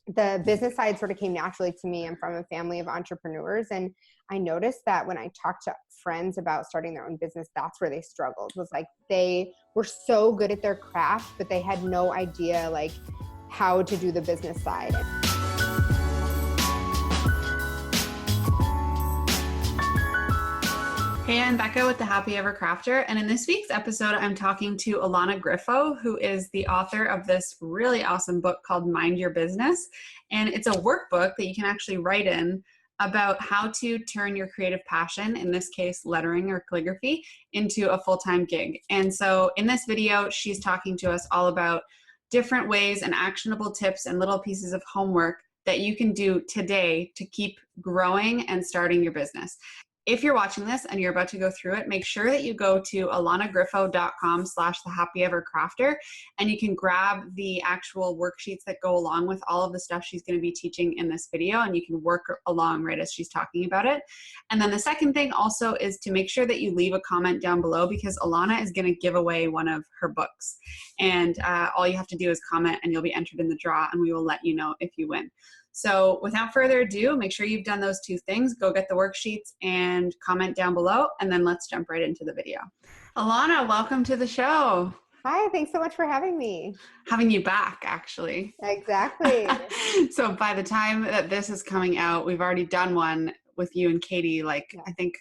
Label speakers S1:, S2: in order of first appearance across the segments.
S1: the business side sort of came naturally to me. I'm from a family of entrepreneurs, and I noticed that when I talked to friends about starting their own business, that's where they struggled. Was like they were so good at their craft, but they had no idea like how to do the business side.
S2: Hey, I'm Becca with The Happy Ever Crafter, and in this week's episode, I'm talking to Ilana Griffo, who is the author of this really awesome book called Mind Your Business, and it's a workbook that you can actually write in about how to turn your creative passion, in this case lettering or calligraphy, into a full-time gig. And so in this video, she's talking to us all about different ways and actionable tips and little pieces of homework that you can do today to keep growing and starting your business. If you're watching this and you're about to go through it, make sure that you go to ilanagriffo.com/thehappyevercrafter, and you can grab the actual worksheets that go along with all of the stuff she's going to be teaching in this video, and you can work along right as she's talking about it. And then the second thing also is to make sure that you leave a comment down below, because Ilana is going to give away one of her books. And all you have to do is comment and you'll be entered in the draw, and we will let you know if you win. So without further ado, make sure you've done those two things. Go get the worksheets and comment down below, and then let's jump right into the video. Ilana, welcome to the show.
S1: Hi, thanks so much for having me.
S2: Having you back, actually.
S1: Exactly.
S2: So by the time that this is coming out, we've already done one with you and Katie. I think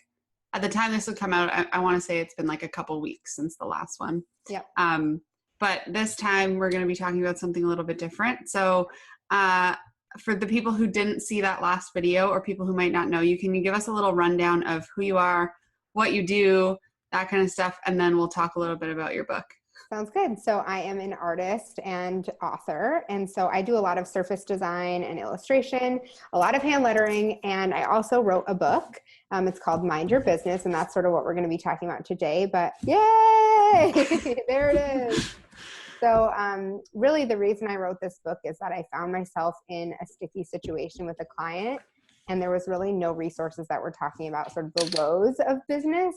S2: at the time this will come out, I want to say it's been like a couple weeks since the last one.
S1: Yep.
S2: But this time we're going to be talking about something a little bit different. So for the people who didn't see that last video, or people who might not know you, can you give us a little rundown of who you are, what you do, that kind of stuff, and then we'll talk a little bit about your book.
S1: Sounds good. So I am an artist and author, and so I do a lot of surface design and illustration, a lot of hand lettering, and I also wrote a book. It's called Mind Your Business, and that's sort of what we're going to be talking about today, but yay! There it is. So really the reason I wrote this book is that I found myself in a sticky situation with a client, and there was really no resources that were talking about sort of the lows of business.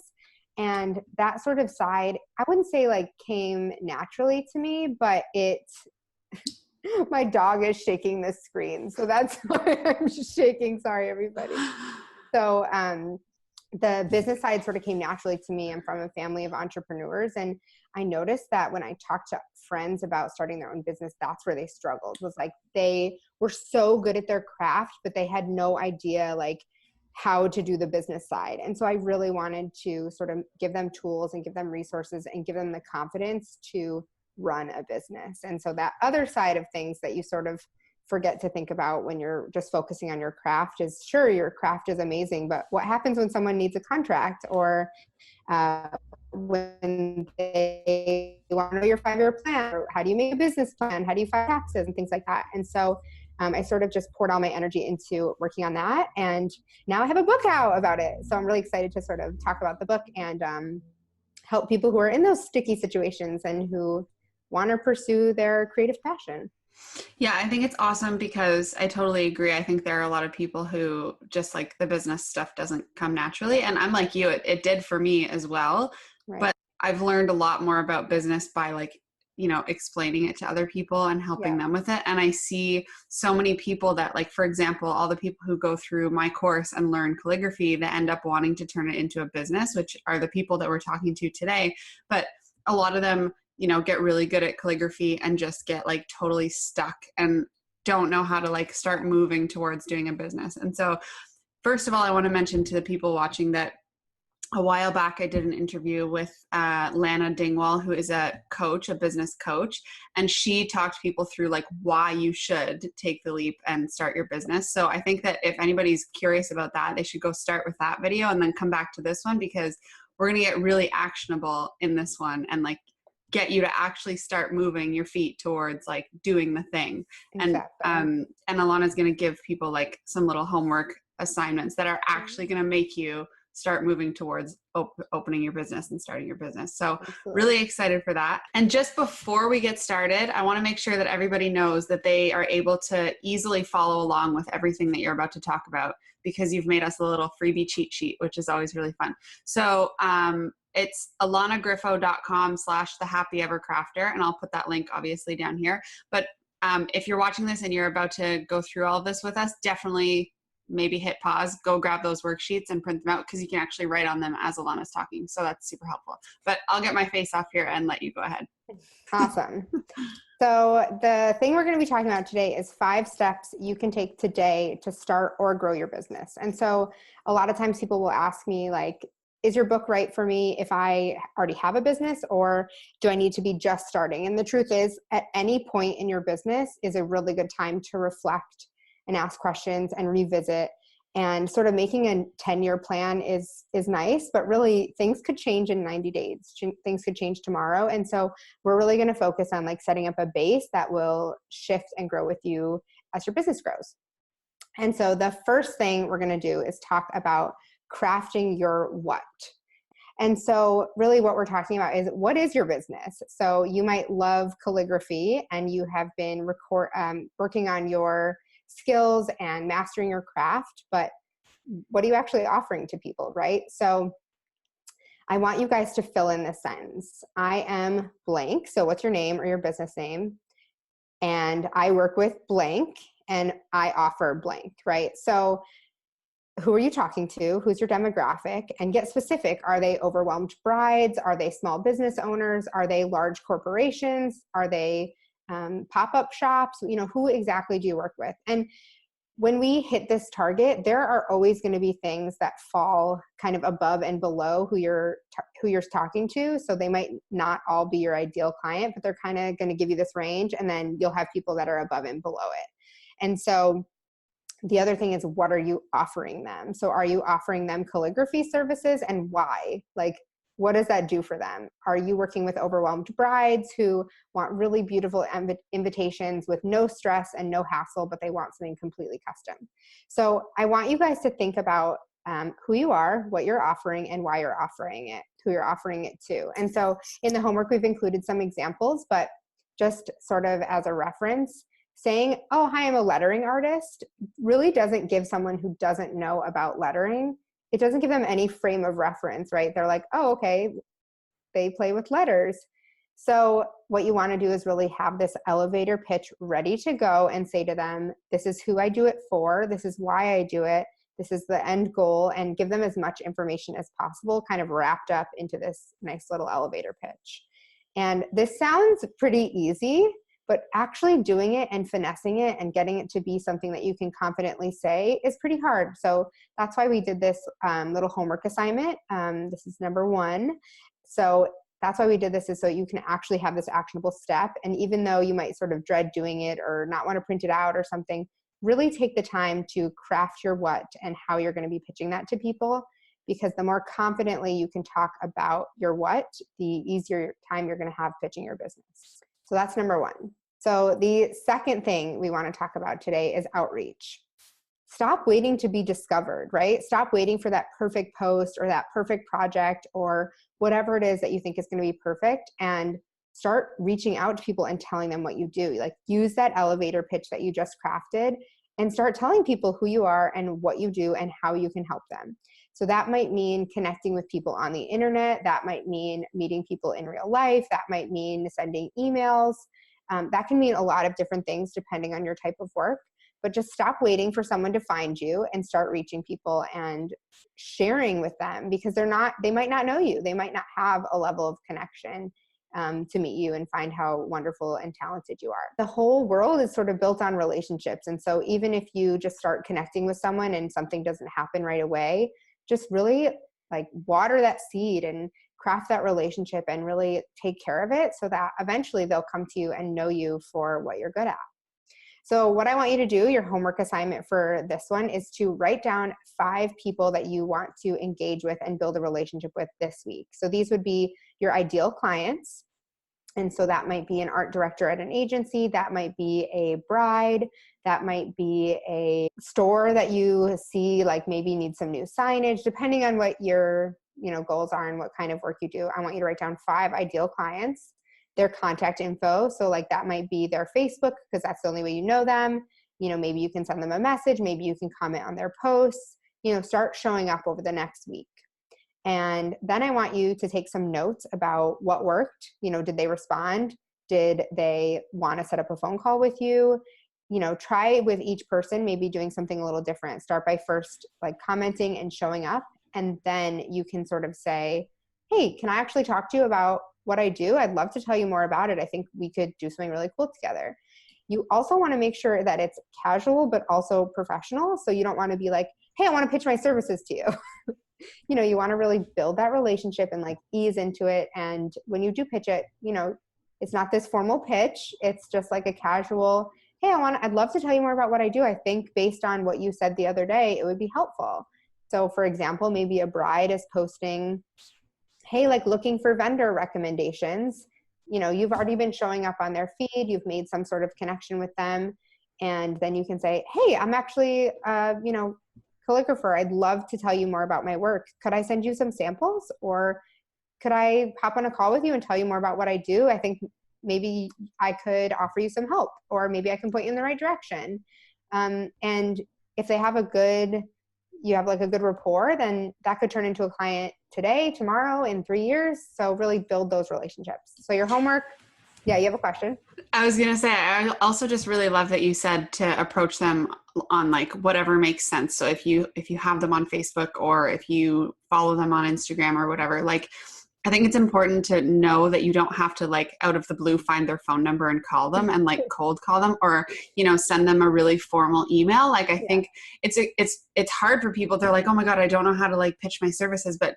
S1: And that sort of side, I wouldn't say like came naturally to me, but my dog is shaking the screen. So that's why I'm shaking. Sorry, everybody. So the business side sort of came naturally to me. I'm from a family of entrepreneurs, and I noticed that when I talked to friends about starting their own business, that's where they struggled. Was like they were so good at their craft, but they had no idea like how to do the business side. And so I really wanted to sort of give them tools and give them resources and give them the confidence to run a business. And so that other side of things that you sort of forget to think about when you're just focusing on your craft is, sure, your craft is amazing, but what happens when someone needs a contract, or when they want to know your 5-year plan, or how do you make a business plan, how do you file taxes, and things like that. And so I sort of just poured all my energy into working on that, and now I have a book out about it. So I'm really excited to sort of talk about the book and help people who are in those sticky situations and who want to pursue their creative passion.
S2: Yeah, I think it's awesome because I totally agree. I think there are a lot of people who just like the business stuff doesn't come naturally. And I'm like you, it did for me as well. Right. But I've learned a lot more about business by explaining it to other people and helping them with it. And I see so many people that, like, for example, all the people who go through my course and learn calligraphy that end up wanting to turn it into a business, which are the people that we're talking to today. But a lot of them get really good at calligraphy and just get like totally stuck and don't know how to like start moving towards doing a business. And so first of all, I want to mention to the people watching that a while back, I did an interview with Lana Dingwall, who is a coach, a business coach, and she talked people through like why you should take the leap and start your business. So I think that if anybody's curious about that, they should go start with that video and then come back to this one, because we're going to get really actionable in this one and like get you to actually start moving your feet towards like doing the thing. Exactly. And Ilana's going to give people like some little homework assignments that are actually going to make you start moving towards opening your business and starting your business. So really excited for that. And just before we get started, I want to make sure that everybody knows that they are able to easily follow along with everything that you're about to talk about, because you've made us a little freebie cheat sheet, which is always really fun. So it's ilanagriffo.com/thehappyevercrafter, and I'll put that link obviously down here. But If you're watching this and you're about to go through all of this with us, definitely maybe hit pause, go grab those worksheets and print them out, because you can actually write on them as Ilana's talking. So that's super helpful. But I'll get my face off here and let you go ahead.
S1: Awesome. So the thing we're going to be talking about today is 5 steps you can take today to start or grow your business. And so a lot of times people will ask me, like, is your book right for me if I already have a business, or do I need to be just starting? And the truth is, at any point in your business is a really good time to reflect and ask questions and revisit. And sort of making a 10-year plan is nice, but really things could change in 90 days. Things could change tomorrow. And so we're really going to focus on like setting up a base that will shift and grow with you as your business grows. And so the first thing we're going to do is talk about crafting your what. And so really what we're talking about is, what is your business? So you might love calligraphy and you have been working on your skills and mastering your craft, but what are you actually offering to people, right? So I want you guys to fill in this sentence. I am blank. So what's your name or your business name? And I work with blank and I offer blank, right? So who are you talking to? Who's your demographic? And get specific. Are they overwhelmed brides? Are they small business owners? Are they large corporations? Are they pop-up shops? You know, who exactly do you work with? And when we hit this target, there are always going to be things that fall kind of above and below who you're talking to. So they might not all be your ideal client, but they're kind of going to give you this range, and then you'll have people that are above and below it. And so the other thing is, what are you offering them? So are you offering them calligraphy services, and why? Like, what does that do for them? Are you working with overwhelmed brides who want really beautiful invitations with no stress and no hassle, but they want something completely custom? So I want you guys to think about who you are, what you're offering, and why you're offering it, who you're offering it to. And so in the homework, we've included some examples, but just sort of as a reference, saying, oh, hi, I'm a lettering artist, really doesn't give someone who doesn't know about lettering, it doesn't give them any frame of reference, right? They're like, oh, okay, they play with letters. So what you want to do is really have this elevator pitch ready to go and say to them, this is who I do it for, this is why I do it, this is the end goal, and give them as much information as possible, kind of wrapped up into this nice little elevator pitch. And this sounds pretty easy, but actually doing it and finessing it and getting it to be something that you can confidently say is pretty hard. So that's why we did this little homework assignment. This is number 1. So that's why we did this, is so you can actually have this actionable step. And even though you might sort of dread doing it or not want to print it out or something, really take the time to craft your what and how you're going to be pitching that to people. Because the more confidently you can talk about your what, the easier time you're going to have pitching your business. So that's number 1. So the second thing we want to talk about today is outreach. Stop waiting to be discovered, right? Stop waiting for that perfect post or that perfect project or whatever it is that you think is going to be perfect, and start reaching out to people and telling them what you do. Like, use that elevator pitch that you just crafted and start telling people who you are and what you do and how you can help them. So that might mean connecting with people on the internet. That might mean meeting people in real life. That might mean sending emails. That can mean a lot of different things depending on your type of work. But just stop waiting for someone to find you and start reaching people and sharing with them, because they might not know you. They might not have a level of connection to meet you and find how wonderful and talented you are. The whole world is sort of built on relationships. And so even if you just start connecting with someone and something doesn't happen right away, just really like water that seed and craft that relationship and really take care of it, so that eventually they'll come to you and know you for what you're good at. So what I want you to do, your homework assignment for this one, is to write down 5 people that you want to engage with and build a relationship with this week. So these would be your ideal clients. And so that might be an art director at an agency, that might be a bride, that might be a store that you see like maybe needs some new signage, depending on what your goals are and what kind of work you do. I want you to write down 5 ideal clients, their contact info. So like that might be their Facebook, because that's the only way you know them. Maybe you can send them a message, maybe you can comment on their posts, start showing up over the next week. And then I want you to take some notes about what worked. Did they respond? Did they want to set up a phone call with you? You know, try with each person, maybe doing something a little different. Start by first like commenting and showing up. And then you can sort of say, hey, can I actually talk to you about what I do? I'd love to tell you more about it. I think we could do something really cool together. You also want to make sure that it's casual, but also professional. So you don't want to be like, hey, I want to pitch my services to you. You know, you want to really build that relationship and like ease into it. And when you do pitch it, you know, it's not this formal pitch. It's just like a casual, hey, I'd love to tell you more about what I do. I think based on what you said the other day, it would be helpful. So for example, maybe a bride is posting, hey, like looking for vendor recommendations. You know, you've already been showing up on their feed. You've made some sort of connection with them. And then you can say, hey, I'm actually, you know, calligrapher. I'd love to tell you more about my work. Could I send you some samples, or could I hop on a call with you and tell you more about what I do? I think maybe I could offer you some help, or maybe I can point you in the right direction. And if they have you have like a good rapport, then that could turn into a client today, tomorrow, in 3 years. So really build those relationships. So your homework, yeah, you have a question?
S2: I was going to say, I also just really love that you said to approach them on like whatever makes sense. So if you have them on Facebook, or if you follow them on Instagram or whatever, like, I think it's important to know that you don't have to like out of the blue find their phone number and call them and like cold call them, or, you know, send them a really formal email. Like, I think it's hard for people. They're like, oh my God, I don't know how to like pitch my services, but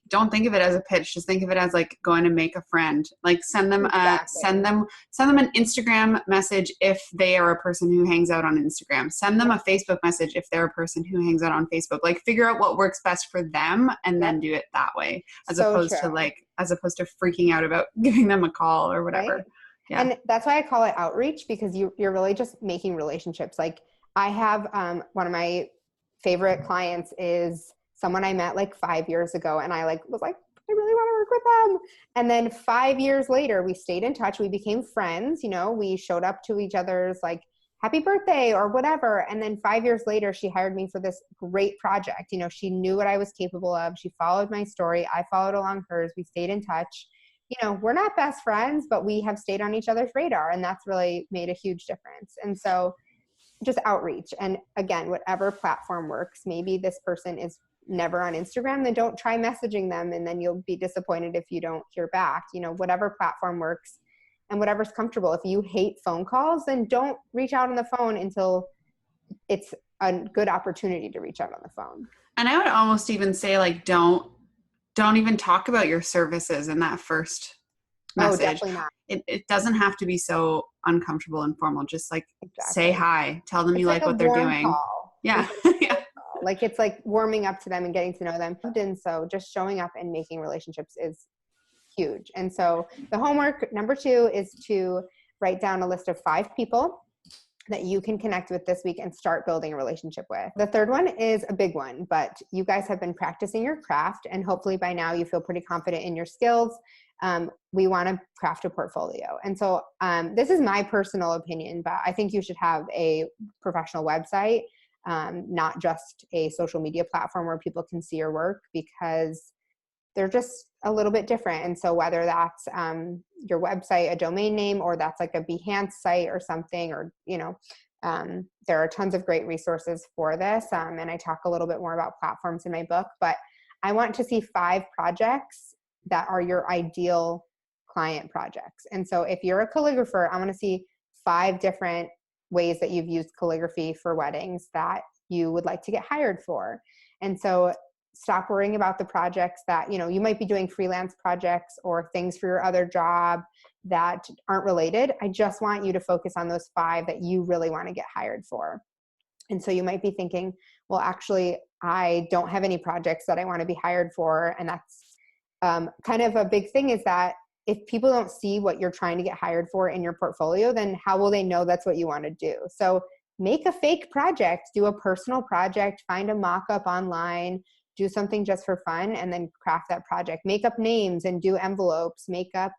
S2: don't think of it as a pitch. Just think of it as like going to make a friend. Like send them send them an Instagram message if they are a person who hangs out on Instagram. Send them a Facebook message if they're a person who hangs out on Facebook. Like figure out what works best for them and then do it that way, as opposed to freaking out about giving them a call or whatever.
S1: Right?
S2: Yeah.
S1: And that's why I call it outreach, because you're really just making relationships. Like I have one of my favorite clients is someone I met like 5 years ago, and I was like, I really want to work with them. And then 5 years later, we stayed in touch. We became friends. You know, we showed up to each other's like happy birthday or whatever. And then 5 years later, she hired me for this great project. You know, she knew what I was capable of. She followed my story. I followed along hers. We stayed in touch. You know, we're not best friends, but we have stayed on each other's radar, and that's really made a huge difference. And so just outreach. And again, whatever platform works. Maybe this person is never on Instagram, then don't try messaging them, and then you'll be disappointed if you don't hear back. You know, whatever platform works and whatever's comfortable. If you hate phone calls, then don't reach out on the phone until it's a good opportunity to reach out on the phone.
S2: And I would almost even say like don't even talk about your services in that first message.
S1: Oh, definitely not.
S2: It doesn't have to be so uncomfortable and formal. Just like say hi, tell them you like what they're doing.
S1: Call.
S2: Yeah. Yeah.
S1: Like it's like warming up to them and getting to know them. And so just showing up and making relationships is huge. And so the homework number 2 is to write down a list of 5 people that you can connect with this week and start building a relationship with. The third one is a big one, but you guys have been practicing your craft, and hopefully by now you feel pretty confident in your skills. We want to craft a portfolio. And so this is my personal opinion, but I think you should have a professional website, not just a social media platform where people can see your work, because they're just a little bit different. And so whether that's your website, a domain name, or that's like a Behance site or something, or, you know, there are tons of great resources for this. And I talk a little bit more about platforms in my book, but I want to see 5 projects that are your ideal client projects. And so if you're a calligrapher, I want to see 5 different ways that you've used calligraphy for weddings that you would like to get hired for. And so stop worrying about the projects that, you know, you might be doing freelance projects or things for your other job that aren't related. I just want you to focus on those 5 that you really want to get hired for. And so you might be thinking, well, actually, I don't have any projects that I want to be hired for. And that's kind of a big thing, is that if people don't see what you're trying to get hired for in your portfolio, then how will they know that's what you want to do? So make a fake project, do a personal project, find a mock-up online, do something just for fun, and then craft that project. Make up names and do envelopes, make up,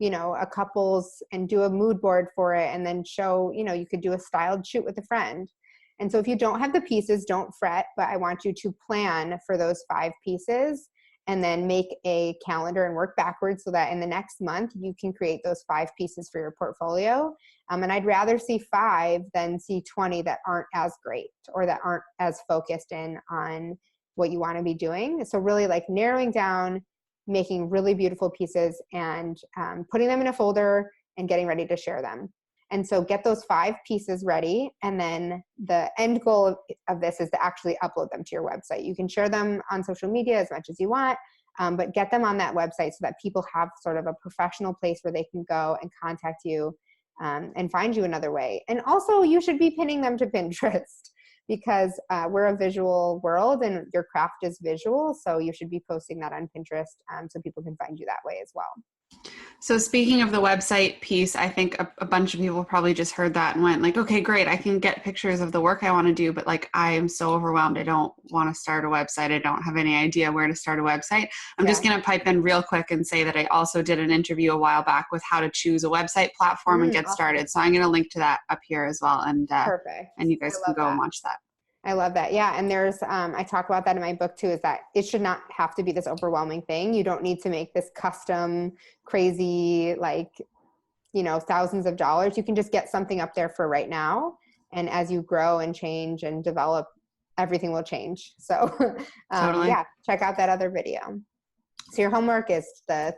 S1: you know, a couples and do a mood board for it, and then show, you know, you could do a styled shoot with a friend. And so if you don't have the pieces, don't fret, but I want you to plan for those 5 pieces and then make a calendar and work backwards so that in the next month you can create those 5 pieces for your portfolio. And I'd rather see 5 than see 20 that aren't as great or that aren't as focused in on what you want to be doing. So really like narrowing down, making really beautiful pieces and putting them in a folder and getting ready to share them. And so get those 5 pieces ready. And then the end goal of this is to actually upload them to your website. You can share them on social media as much as you want, but get them on that website so that people have sort of a professional place where they can go and contact you and find you another way. And also you should be pinning them to Pinterest because we're a visual world and your craft is visual. So you should be posting that on Pinterest so people can find you that way as well.
S2: So speaking of the website piece, I think a bunch of people probably just heard that and went like, okay, great. I can get pictures of the work I want to do, but like, I am so overwhelmed. I don't want to start a website. I don't have any idea where to start a website. I'm just going to pipe in real quick and say that I also did an interview a while back with how to choose a website platform and get started. So I'm going to link to that up here as well. And,
S1: perfect.
S2: And you guys can go and watch that.
S1: I love that. Yeah. And there's, I talk about that in my book too, is that it should not have to be this overwhelming thing. You don't need to make this custom, crazy, like, thousands of dollars. You can just get something up there for right now. And as you grow and change and develop, everything will change. So
S2: totally.
S1: Yeah, check out that other video. So your homework is the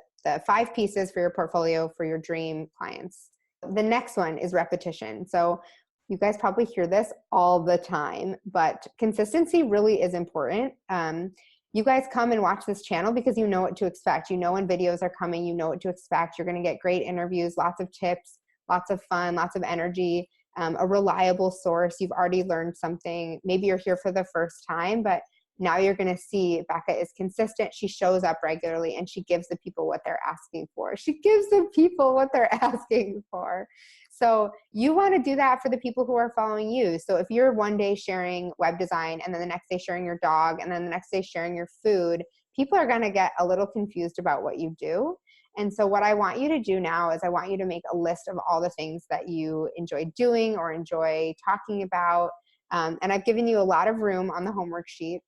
S1: 5 pieces for your portfolio for your dream clients. The next one is repetition. So you guys probably hear this all the time, but consistency really is important. You guys come and watch this channel because you know what to expect. You know when videos are coming, you know what to expect. You're going to get great interviews, lots of tips, lots of fun, lots of energy, a reliable source. You've already learned something. Maybe you're here for the first time, but now you're going to see Becca is consistent. She shows up regularly and she gives the people what they're asking for. She gives the people what they're asking for. So you want to do that for the people who are following you. So if you're one day sharing web design and then the next day sharing your dog and then the next day sharing your food, people are going to get a little confused about what you do. And so what I want you to do now is I want you to make a list of all the things that you enjoy doing or enjoy talking about. And I've given you a lot of room on the homework sheet.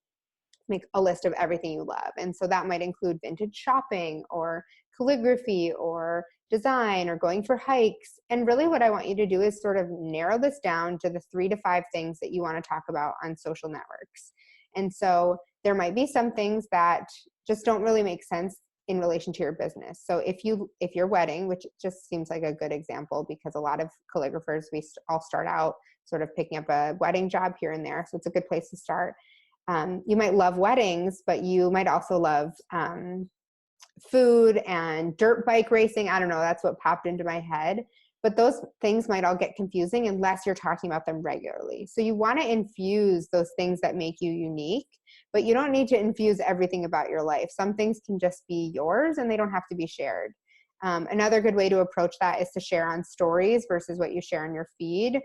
S1: Make a list of everything you love. And so that might include vintage shopping or calligraphy or design or going for hikes. And really what I want you to do is sort of narrow this down to the 3 to 5 things that you want to talk about on social networks. And so there might be some things that just don't really make sense in relation to your business. So if your wedding, which just seems like a good example because a lot of calligraphers, we all start out sort of picking up a wedding job here and there. So it's a good place to start. You might love weddings, but you might also love food and dirt bike racing. I don't know, that's what popped into my head. But those things might all get confusing unless you're talking about them regularly. So you want to infuse those things that make you unique, but you don't need to infuse everything about your life. Some things can just be yours and they don't have to be shared. Another good way to approach that is to share on stories versus what you share on your feed.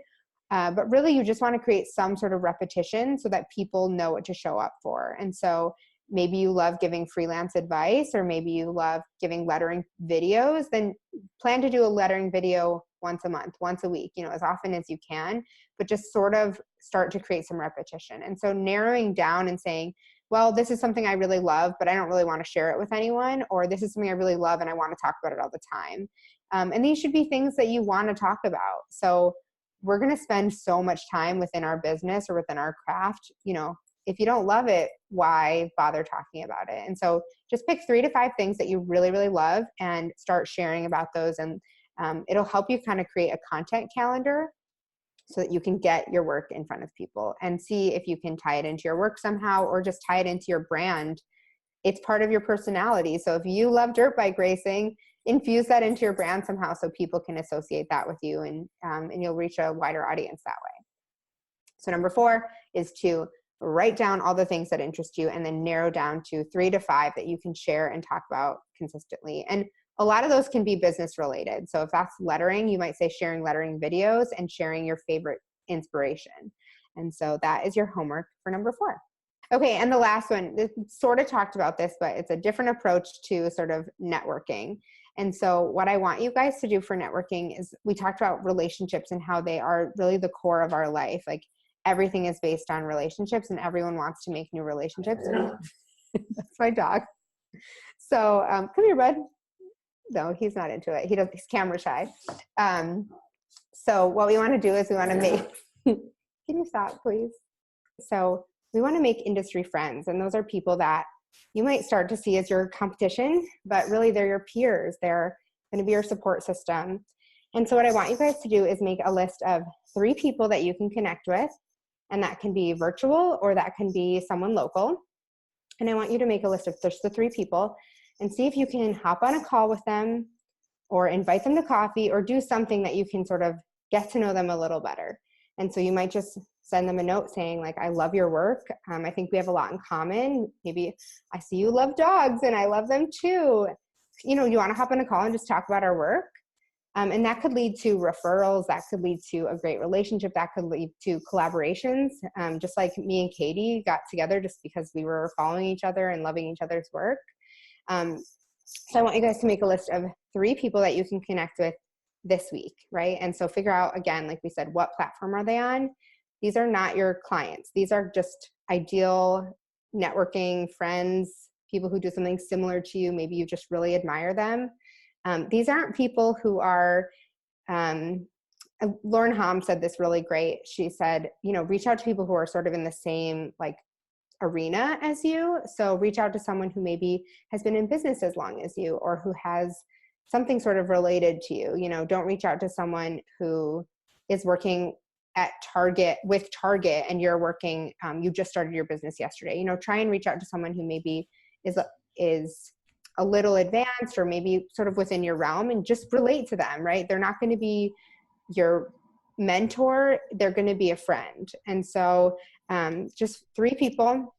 S1: But really, you just want to create some sort of repetition so that people know what to show up for. And so maybe you love giving freelance advice, or maybe you love giving lettering videos, then plan to do a lettering video once a month, once a week, as often as you can, but just sort of start to create some repetition. And so narrowing down and saying, well, this is something I really love, but I don't really want to share it with anyone, or this is something I really love and I want to talk about it all the time. And these should be things that you want to talk about. So we're going to spend so much time within our business or within our craft. If you don't love it, why bother talking about it? And so just pick 3 to 5 things that you really, really love and start sharing about those. And it'll help you kind of create a content calendar so that you can get your work in front of people and see if you can tie it into your work somehow or just tie it into your brand. It's part of your personality. So if you love dirt bike racing, infuse that into your brand somehow so people can associate that with you, and you'll reach a wider audience that way. So number 4 is to write down all the things that interest you and then narrow down to 3 to 5 that you can share and talk about consistently. And a lot of those can be business related. So if that's lettering, you might say sharing lettering videos and sharing your favorite inspiration. And so that is your homework for number 4. Okay, and the last one, sort of talked about this, but it's a different approach to sort of networking. And so what I want you guys to do for networking is, we talked about relationships and how they are really the core of our life. Like everything is based on relationships and everyone wants to make new relationships. That's my dog. So come here, bud. No, he's not into it. He's camera shy. So what we want to do is we want to make, can you stop, please? So we want to make industry friends. And those are people that you might start to see as your competition, but really they're your peers. They're going to be your support system. And so what I want you guys to do is make a list of 3 people that you can connect with. And that can be virtual or that can be someone local. And I want you to make a list of just the 3 people and see if you can hop on a call with them or invite them to coffee or do something that you can sort of get to know them a little better. And so you might just send them a note saying like, I love your work. I think we have a lot in common. Maybe I see you love dogs and I love them too. You know, you want to hop on a call and just talk about our work. And that could lead to referrals. That could lead to a great relationship. That could lead to collaborations. Just like me and Katie got together just because we were following each other and loving each other's work. So I want you guys to make a list of 3 people that you can connect with this week, right? And so figure out, again, like we said, what platform are they on? These are not your clients. These are just ideal networking friends, people who do something similar to you. Maybe you just really admire them. These aren't people who are, Lauren Hom said this really great. She said, you know, reach out to people who are sort of in the same like arena as you. So reach out to someone who maybe has been in business as long as you, or who has something sort of related to you. You know, don't reach out to someone who is working at Target with Target and you're working, you just started your business yesterday. You know, try and reach out to someone who maybe is a little advanced or maybe sort of within your realm and just relate to them, right? They're not going to be your mentor. They're going to be a friend. And so just 3 people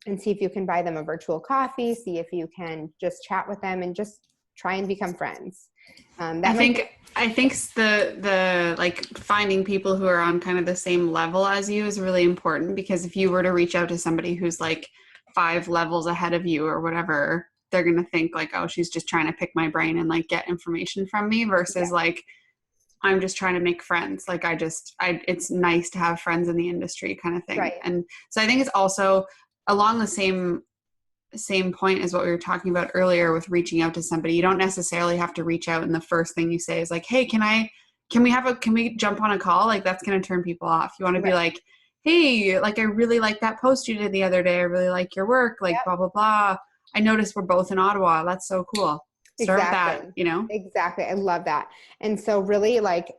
S1: and see if you can buy them a virtual coffee, see if you can just chat with them and just try and become friends. I
S2: think the like finding people who are on kind of the same level as you is really important, because if you were to reach out to somebody who's like 5 levels ahead of you or whatever, they're going to think like, oh, she's just trying to pick my brain and like get information from me versus like, I'm just trying to make friends. Like it's nice to have friends in the industry kind of thing.
S1: Right.
S2: And so I think it's also along the same point as what we were talking about earlier with reaching out to somebody. You don't necessarily have to reach out and the first thing you say is like, hey, can we jump on a call? Like that's going to turn people off. You want to be like, hey, like I really like that post you did the other day. I really like your work, like blah, blah, blah. I noticed we're both in Ottawa. That's so cool. Start with that, you know?
S1: Exactly. I love that. And so really like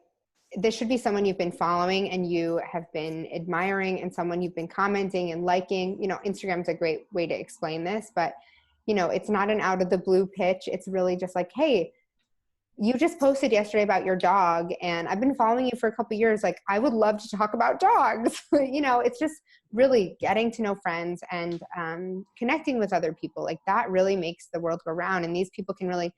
S1: this should be someone you've been following and you have been admiring and someone you've been commenting and liking. You know, Instagram's a great way to explain this, but you know, it's not an out of the blue pitch. It's really just like, hey, you just posted yesterday about your dog and I've been following you for a couple of years. Like I would love to talk about dogs. You know, it's just really getting to know friends and connecting with other people. Like that really makes the world go round, and these people can really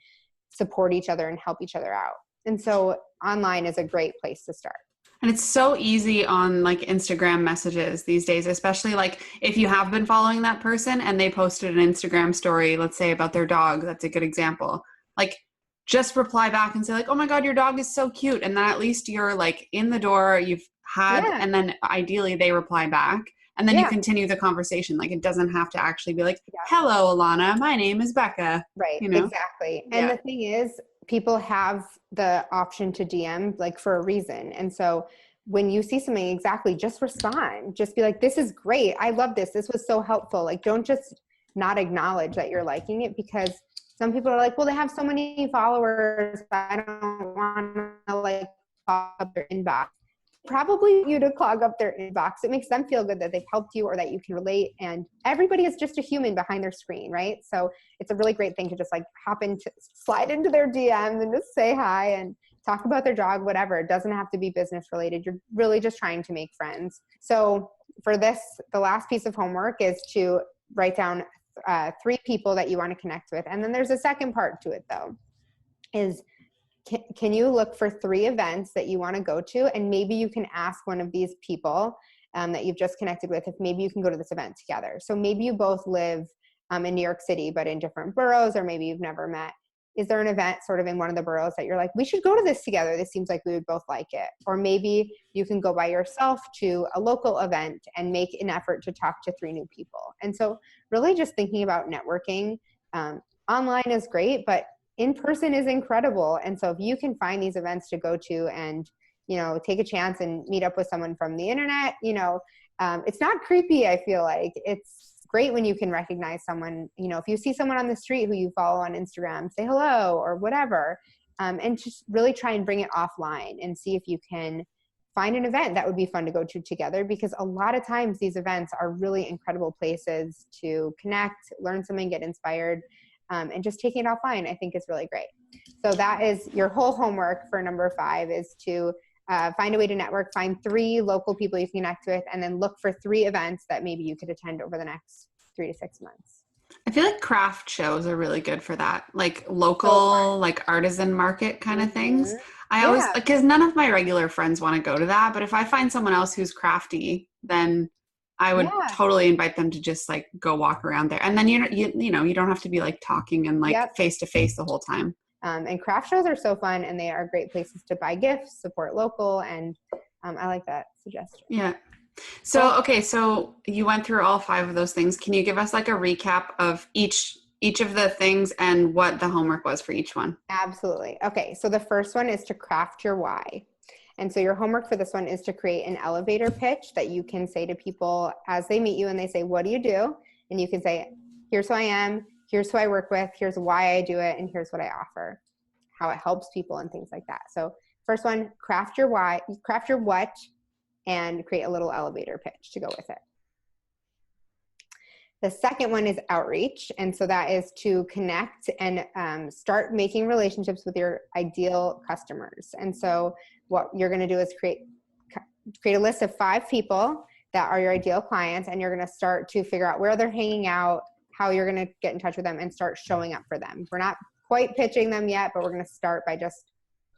S1: support each other and help each other out. And so online is a great place to start.
S2: And it's so easy on like Instagram messages these days, especially like if you have been following that person and they posted an Instagram story, let's say about their dog. That's a good example. Like just reply back and say like, oh my God, your dog is so cute. And then at least you're like in the door, you've had, and then ideally they reply back and then you continue the conversation. Like it doesn't have to actually be like, hello, Ilana, my name is Becca.
S1: Right.
S2: You know?
S1: Exactly. And the thing is, people have the option to DM like for a reason. And so when you see something, just respond, just be like, this is great. I love this. This was so helpful. Like, don't just not acknowledge that you're liking it, because some people are like, well, they have so many followers, I don't want to like clog up their inbox. Probably you to clog up their inbox. It makes them feel good that they've helped you or that you can relate. And everybody is just a human behind their screen, right? So it's a really great thing to just like slide into their DMs and just say hi and talk about their dog, whatever. It doesn't have to be business related. You're really just trying to make friends. So for this, the last piece of homework is to write down 3 people that you want to connect with. And then there's a second part to it though, is can you look for 3 events that you want to go to? And maybe you can ask one of these people that you've just connected with if maybe you can go to this event together. So maybe you both live in New York City, but in different boroughs, or maybe you've never met. Is there an event sort of in one of the boroughs that you're like, we should go to this together? This seems like we would both like it. Or maybe you can go by yourself to a local event and make an effort to talk to 3 new people. And so really just thinking about networking Online is great, but in person is incredible. And so if you can find these events to go to and, take a chance and meet up with someone from the internet, it's not creepy. I feel like it's great when you can recognize someone, if you see someone on the street who you follow on Instagram, say hello or whatever, and just really try and bring it offline and see if you can find an event that would be fun to go to together, because a lot of times these events are really incredible places to connect, learn something, get inspired, and just taking it offline, I think is really great. So that is your whole homework for number 5, is to find a way to network, find 3 local people you can connect with, and then look for 3 events that maybe you could attend over the next 3 to 6 months.
S2: I feel like craft shows are really good for that, like local, like artisan market kind of things. I always, because none of my regular friends want to go to that, but if I find someone else who's crafty, then I would totally invite them to just like go walk around there. And then, you don't have to be like talking and like face to face the whole time.
S1: And craft shows are so fun, and they are great places to buy gifts, support local, and I like that suggestion.
S2: Yeah. So, okay, so you went through all 5 of those things. Can you give us like a recap of each of the things and what the homework was for each one?
S1: Absolutely. Okay, so the first one is to craft your why. And so your homework for this one is to create an elevator pitch that you can say to people as they meet you and they say, what do you do? And you can say, here's who I am, here's who I work with, here's why I do it, and here's what I offer, how it helps people and things like that. So first one, craft your why, craft your what, and create a little elevator pitch to go with it. The second one is outreach. And so that is to connect and start making relationships with your ideal customers. And so what you're going to do is create a list of 5 people that are your ideal clients, and you're going to start to figure out where they're hanging out, how you're going to get in touch with them and start showing up for them. We're not quite pitching them yet, but we're going to start by just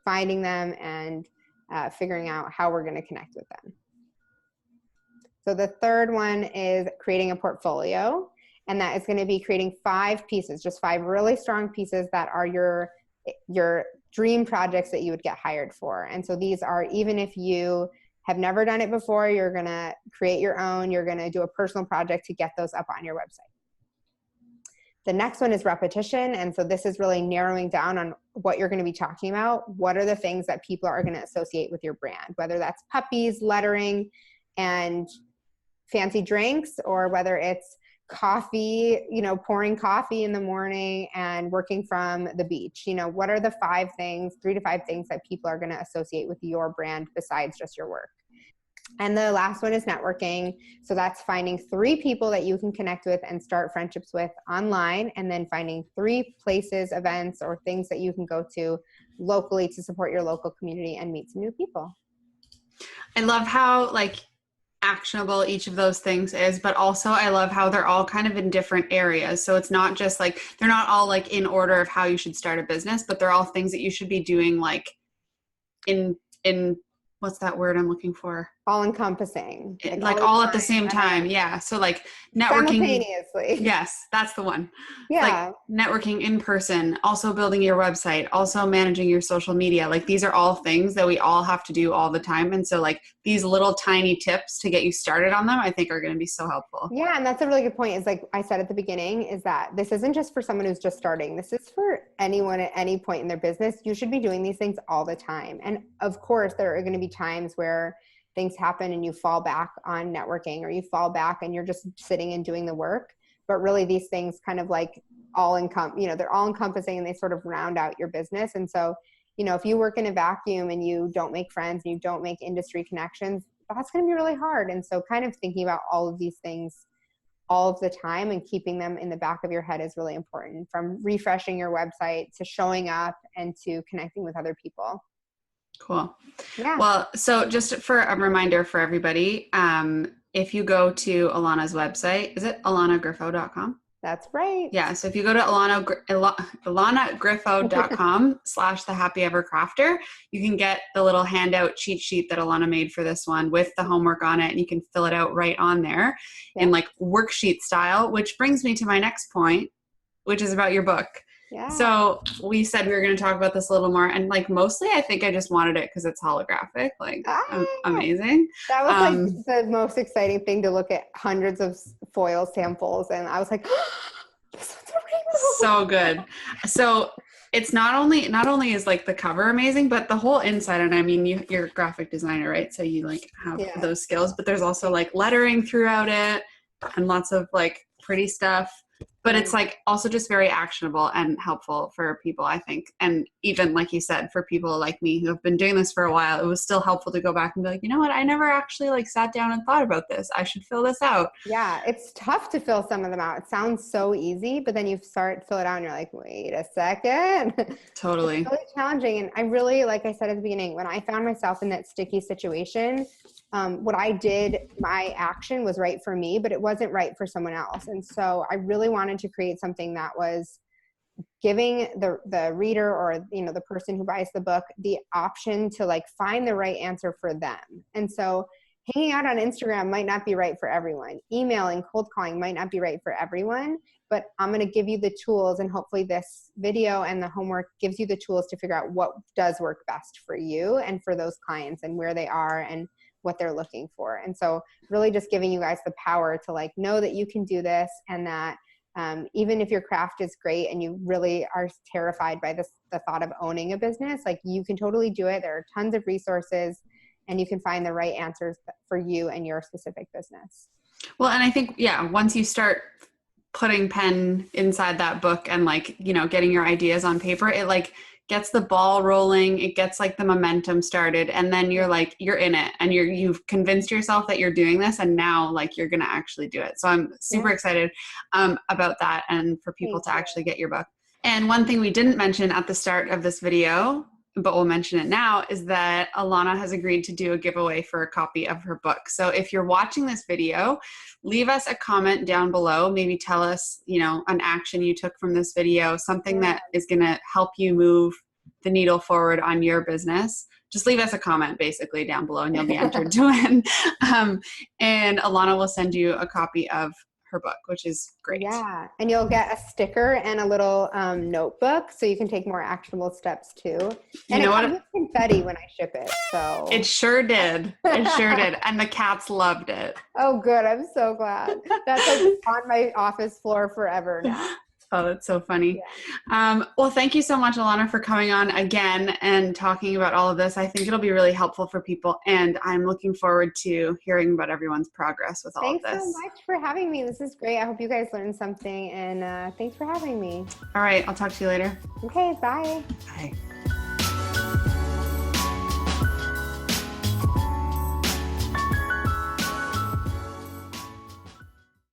S1: finding them and figuring out how we're going to connect with them. So the third one is creating a portfolio, and that is going to be creating 5 pieces, just 5 really strong pieces that are your dream projects that you would get hired for. And so these are, even if you have never done it before, you're going to create your own, you're going to do a personal project to get those up on your website. The next one is repetition. And so this is really narrowing down on what you're going to be talking about. What are the things that people are going to associate with your brand, whether that's puppies, lettering, and fancy drinks, or whether it's coffee, pouring coffee in the morning and working from the beach. What are the 3 to 5 things that people are going to associate with your brand besides just your work? And the last one is networking. So that's finding 3 people that you can connect with and start friendships with online, and then finding 3 places, events, or things that you can go to locally to support your local community and meet some new people.
S2: I love how actionable each of those things is, but also I love how they're all kind of in different areas. So it's not just they're not all in order of how you should start a business, but they're all things that you should be doing in what's that word I'm looking for?
S1: All encompassing.
S2: All at the same time. Yeah. So networking.
S1: Simultaneously.
S2: Yes, that's the one.
S1: Yeah.
S2: Networking in person, also building your website, also managing your social media. These are all things that we all have to do all the time. And so these little tiny tips to get you started on them, I think are going to be so helpful.
S1: Yeah. And that's a really good point, is I said at the beginning, is that this isn't just for someone who's just starting. This is for anyone at any point in their business. You should be doing these things all the time. And of course, there are going to be times where things happen and you fall back on networking, or you fall back and you're just sitting and doing the work. But really these things kind of they're all encompassing, and they sort of round out your business. And so, if you work in a vacuum and you don't make friends and you don't make industry connections, that's going to be really hard. And so kind of thinking about all of these things all of the time and keeping them in the back of your head is really important, from refreshing your website to showing up and to connecting with other people.
S2: Cool.
S1: Yeah.
S2: Well, so just for a reminder for everybody, if you go to Ilana's website, is it ilanagriffo.com?
S1: That's right.
S2: Yeah. So if you go to ilanagriffo.com/thehappyevercrafter, you can get the little handout cheat sheet that Ilana made for this one with the homework on it, and you can fill it out right on there in worksheet style, which brings me to my next point, which is about your book.
S1: Yeah.
S2: So we said we were going to talk about this a little more, and mostly I think I just wanted it because it's holographic, amazing.
S1: That was the most exciting thing, to look at hundreds of foil samples, and I was like, oh, this one's a rainbow.
S2: So good. So it's not only is like the cover amazing, but the whole inside. And I mean, you're a graphic designer, right? So you like have those skills, but there's also like lettering throughout it and lots of like pretty stuff. But it's like also just very actionable and helpful for people, I think. And even like you said, for people like me who have been doing this for a while, it was still helpful to go back and be like, you know what? I never actually like sat down and thought about this. I should fill this out.
S1: Yeah, it's tough to fill some of them out. It sounds so easy, but then you start to fill it out and you're like, wait a second.
S2: Totally.
S1: It's really challenging. And I really, like I said at the beginning, when I found myself in that sticky situation, what I did, my action was right for me, but it wasn't right for someone else. And so I really wanted to create something that was giving the reader or, you know, the person who buys the book, the option to like find the right answer for them. And so hanging out on Instagram might not be right for everyone. Emailing, cold calling might not be right for everyone, but I'm going to give you the tools, and hopefully this video and the homework gives you the tools to figure out what does work best for you and for those clients and where they are and what they're looking for. And so really just giving you guys the power to like know that you can do this, and that even if your craft is great and you really are terrified by the thought of owning a business, like you can totally do it. There are tons of resources and you can find the right answers for you and your specific business.
S2: Well, and I think, once you start putting pen inside that book and like, you know, getting your ideas on paper, it like gets the ball rolling, it gets like the momentum started, and then you're like, you're in it and you've convinced yourself that you're doing this, and now like you're going to actually do it. So I'm super excited about that, and for people to actually get your book. And one thing we didn't mention at the start of this video, but we'll mention it now, is that Ilana has agreed to do a giveaway for a copy of her book. So if you're watching this video, leave us a comment down below. Maybe tell us, you know, an action you took from this video, something that is going to help you move the needle forward on your business. Just leave us a comment basically down below and you'll be entered to win. And Ilana will send you a copy of her book, which is great.
S1: Yeah. And you'll get a sticker and a little notebook so you can take more actionable steps too. And
S2: you know
S1: it comes with confetti when I ship it. So
S2: it sure did. It sure did. And the cats loved it.
S1: Oh, good. I'm so glad. That's like on my office floor forever now.
S2: Oh, that's so funny. Yeah. Well, thank you so much, Ilana, for coming on again and talking about all of this. I think it'll be really helpful for people, and I'm looking forward to hearing about everyone's progress with all of this.
S1: Thanks so much for having me. This is great. I hope you guys learned something, and thanks for having me.
S2: All right. I'll talk to you later.
S1: Okay. Bye.
S2: Bye.